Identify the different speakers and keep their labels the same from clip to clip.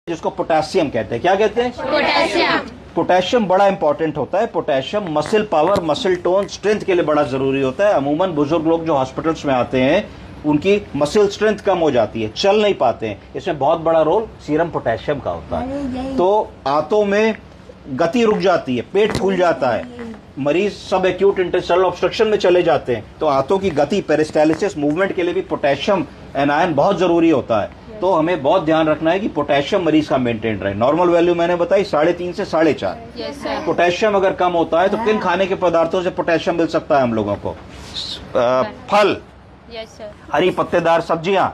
Speaker 1: जिसको पोटेशियम कहते हैं। क्या कहते हैं?
Speaker 2: पोटेशियम।
Speaker 1: पोटेशियम बड़ा इंपॉर्टेंट होता है। Potassium muscle power, muscle tone, strength के लिए बड़ा जरूरी होता है। अमूमन बुजुर्ग लोग जो हॉस्पिटल्स में आते हैं उनकी मसल स्ट्रेंथ कम हो जाती है, चल नहीं पाते हैं, इसमें बहुत बड़ा रोल सीरम पोटेशियम का होता है। तो आंतों में गति रुक जाती है, पेट फूल जाता है, मरीज सब एक्यूट इंटेस्टाइनल ऑब्स्ट्रक्शन में चले जाते हैं। तो आंतों की गति, पेरिस्टालिसिस, मूवमेंट के लिए भी पोटेशियम एनायन बहुत जरूरी होता है। तो हमें बहुत ध्यान रखना है कि पोटेशियम मरीज का मेंटेन रहे। नॉर्मल वैल्यू मैंने बताई 3.5 से 4.5। पोटेशियम अगर कम होता है तो किन खाने के पदार्थों से पोटेशियम मिल सकता है हम लोगों को? फल, हरी पत्तेदार सब्जियां,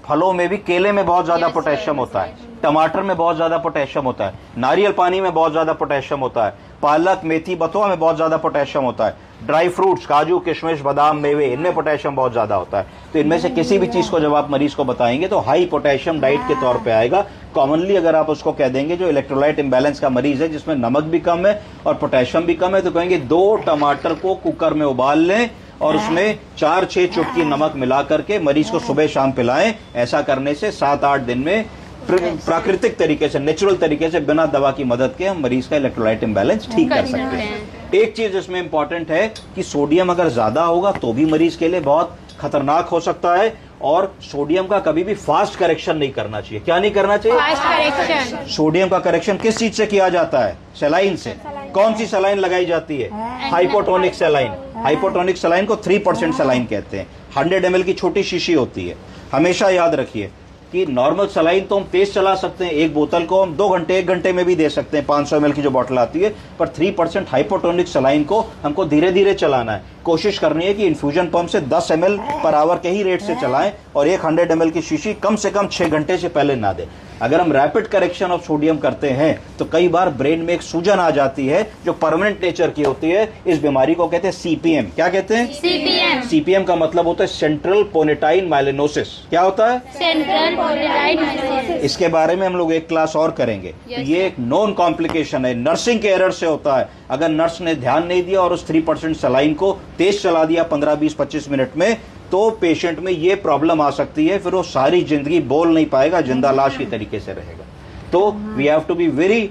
Speaker 1: फलों में भी केले में बहुत ज्यादा पोटेशियम होता है, टमाटर में बहुत ज्यादा पोटेशियम होता है, नारियल पानी में बहुत ज्यादा पोटेशियम होता है, पालक, मेथी, बथुआ में बहुत ज्यादा पोटेशियम होता है, ड्राई फ्रूट्स, काजू, किशमिश, बादाम, मेवे, इनमें पोटेशियम बहुत ज्यादा होता है। तो इनमें से किसी भी चीज को जब आप मरीज को बताएंगे तो हाई पोटेशियम डाइट के तौर पे आएगा। कॉमनली अगर आप उसको कह देंगे जो इलेक्ट्रोलाइट इम्बैलेंस का मरीज है जिसमें नमक भी कम है और पोटेशियम भी कम है, तो कहेंगे 2 टमाटर को कुकर में उबाल लें और उसमें 4-6 चुटकी नमक मिला करके मरीज को सुबह शाम पिलाएं। ऐसा करने से 7-8 दिन में प्राकृतिक तरीके से, नेचुरल तरीके से, बिना दवा की मदद के हम मरीज का इलेक्ट्रोलाइट इम्बैलेंस ठीक कर सकते हैं। एक चीज इसमें इंपॉर्टेंट है कि सोडियम अगर ज्यादा होगा तो भी मरीज के लिए बहुत खतरनाक हो सकता है। और सोडियम का कभी भी फास्ट करेक्शन नहीं करना चाहिए। क्या नहीं करना चाहिए?
Speaker 2: Fast correction.
Speaker 1: सोडियम का करेक्शन किस चीज से किया जाता है? सलाइन से। कौन सी सलाइन लगाई जाती है? Hypotonic saline. हाइपोटोनिक सलाइन को 3% सलाइन कहते हैं। 100 ml की छोटी शीशी होती है। हमेशा याद रखिए कि नॉर्मल सलाइन तो हम तेज चला सकते हैं, एक बोतल को हम 2 घंटे 1 घंटे में भी दे सकते हैं, 500 ml की जो बोतल आती है, पर 3% हाइपोटोनिक सलाइन को हमको धीरे धीरे चलाना है। कोशिश करनी है कि इन्फ्यूजन पंप से 10 ml पर आवर के ही रेट से चलाएं और एक 100 ml की शीशी कम से कम 6 घंटे से पहले ना दें। अगर हम रैपिड करेक्शन ऑफ सोडियम करते हैं तो कई बार ब्रेन में एक सूजन आ जाती है जो परमानेंट नेचर की होती है। इस बीमारी को कहते हैं सीपीएम। क्या कहते हैं?
Speaker 2: सीपीएम।
Speaker 1: सीपीएम का मतलब होता है सेंट्रल पोनेटाइन माइलिनोसिस। क्या होता है?
Speaker 2: सेंट्रल पोनेटाइन माइलिनोसिस।
Speaker 1: इसके बारे में हम लोग एक क्लास और करेंगे। तो ये एक नॉन कॉम्प्लिकेशन है, नर्सिंग के एरर से होता है। अगर नर्स ने ध्यान नहीं दिया और उस 3% सलाइन को तेज चला दिया 15, 20, 25 मिनट में, तो पेशेंट में ये प्रॉब्लम आ सकती है, फिर वो सारी जिंदगी बोल नहीं पाएगा, जिंदा लाश की तरीके से रहेगा। तो we have to be very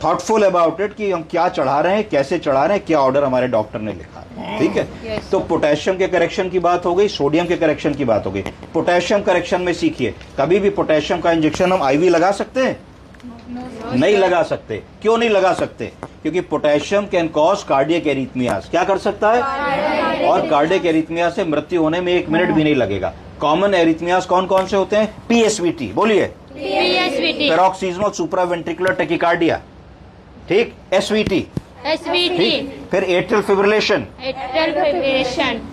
Speaker 1: thoughtful about it कि हम क्या चढ़ा रहे हैं, कैसे चढ़ा रहे हैं, क्या ऑर्डर हमारे डॉक्टर ने लिखा है। ठीक है। तो पोटेशियम के करेक्शन की बात हो गई, सोडियम के करेक्शन की बात हो गई। पोटेशियम करेक्शन में सीखिए, कभी भी पोटेशियम का इंजेक्शन हम आईवी लगा सकते हैं? नहीं लगा सकते। क्यों नहीं लगा सकते? क्योंकि potassium can cause cardiac arrhythmias. क्या कर सकता है? और कार्डियक एरिथमिया से मृत्यु होने में 1 मिनट भी नहीं लगेगा। कॉमन एरिथमियास कौन कौन से होते हैं? पीएसवीटी, बोलिए।
Speaker 2: पीएसवीटी,
Speaker 1: पैरोक्सिस्मल सुप्रावेंट्रिकुलर टैकिकार्डिया, ठीक। एसवीटी,
Speaker 2: एसवीटी,
Speaker 1: फिर एट्रियल फिब्रिलेशन,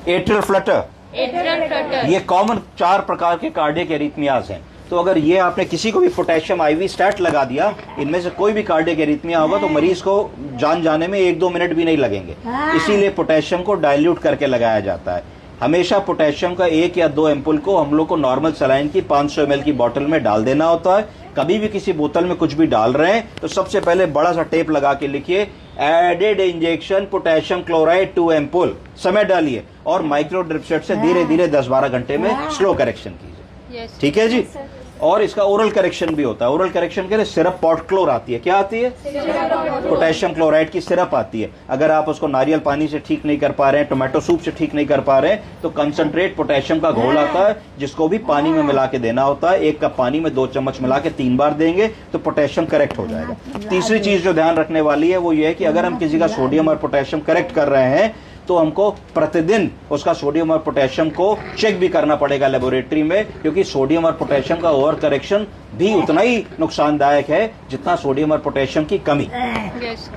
Speaker 1: एट्रियल फ्लटर। ये कॉमन 4 प्रकार के कार्डियक एरिथमियास हैं। तो अगर ये आपने किसी को भी पोटेशियम आईवी स्टैट लगा दिया, इनमें से कोई भी कार्डियक एरिथमिया होगा तो मरीज को जान जाने में 1-2 मिनट भी नहीं लगेंगे। इसीलिए पोटेशियम को डाइल्यूट करके लगाया जाता है। हमेशा पोटेशियम का 1 या 2 एम्पुल को हम लोग को नॉर्मल सलाइन की 500 ml की बोतल में डाल देना होता है। कभी भी किसी बोतल में कुछ भी डाल रहे हैं तो सबसे पहले बड़ा सा टेप लगा के लिखिए, added injection potassium chloride 2 ampoule, समय डालिए और माइक्रो ड्रिपसेट से धीरे धीरे 10-12 घंटे में स्लो करेक्शन कीजिए। ठीक है जी। और इसका ओरल करेक्शन भी होता है। ओरल करेक्शन के लिए सिरप पॉटक्लोर आती है। क्या आती है? पोटेशियम क्लोराइड की सिरप आती है। अगर आप उसको नारियल पानी से ठीक नहीं कर पा रहे हैं, टोमेटो सूप से ठीक नहीं कर पा रहे हैं, तो कंसंट्रेट पोटेशियम का घोल आता है जिसको भी पानी में मिला के देना होता है। 1 कप पानी में 2 चम्मच मिला के 3 बार देंगे तो पोटेशियम करेक्ट हो जाएगा। तीसरी चीज जो ध्यान रखने वाली है वो ये है कि अगर हम किसी का सोडियम और पोटेशियम करेक्ट कर रहे हैं तो हमको प्रतिदिन उसका सोडियम और पोटेशियम को चेक भी करना पड़ेगा लेबोरेटरी में, क्योंकि सोडियम और पोटेशियम का ओवर करेक्शन भी उतना ही नुकसानदायक है जितना सोडियम और पोटेशियम की कमी।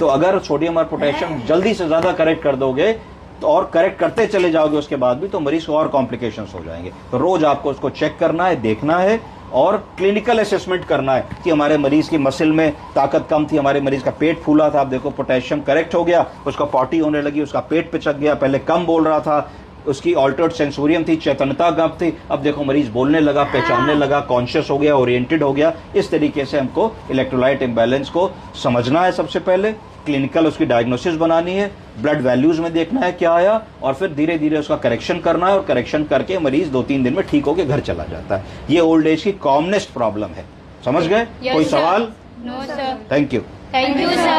Speaker 1: तो अगर सोडियम और पोटेशियम जल्दी से ज्यादा करेक्ट कर दोगे तो और करेक्ट करते चले जाओगे उसके बाद भी, तो मरीज को और कॉम्प्लिकेशंस हो जाएंगे। तो रोज आपको उसको चेक करना है, देखना है और क्लिनिकल असेसमेंट करना है कि हमारे मरीज की मसल में ताकत कम थी, हमारे मरीज का पेट फूला था, आप देखो पोटेशियम करेक्ट हो गया, उसका पॉटी होने लगी, उसका पेट पिचक गया, पहले कम बोल रहा था, उसकी ऑल्टर्ड सेंसोरियम थी, चैतन्यता कम थी, अब देखो मरीज बोलने लगा, पहचानने लगा, कॉन्शियस हो गया, ओरिएंटेड हो गया। इस तरीके से हमको इलेक्ट्रोलाइट इम्बैलेंस को समझना है। सबसे पहले क्लिनिकल उसकी डायग्नोसिस बनानी है, ब्लड वैल्यूज में देखना है क्या आया, और फिर धीरे धीरे उसका करेक्शन करना है, और करेक्शन करके मरीज 2-3 दिन में ठीक होकर घर चला जाता है। ये ओल्ड एज की कॉमनेस्ट प्रॉब्लम है। समझ गए?
Speaker 2: Yes,
Speaker 1: कोई
Speaker 2: sir.
Speaker 1: सवाल?
Speaker 2: No, sir.
Speaker 1: Thank you.
Speaker 2: Thank you, sir.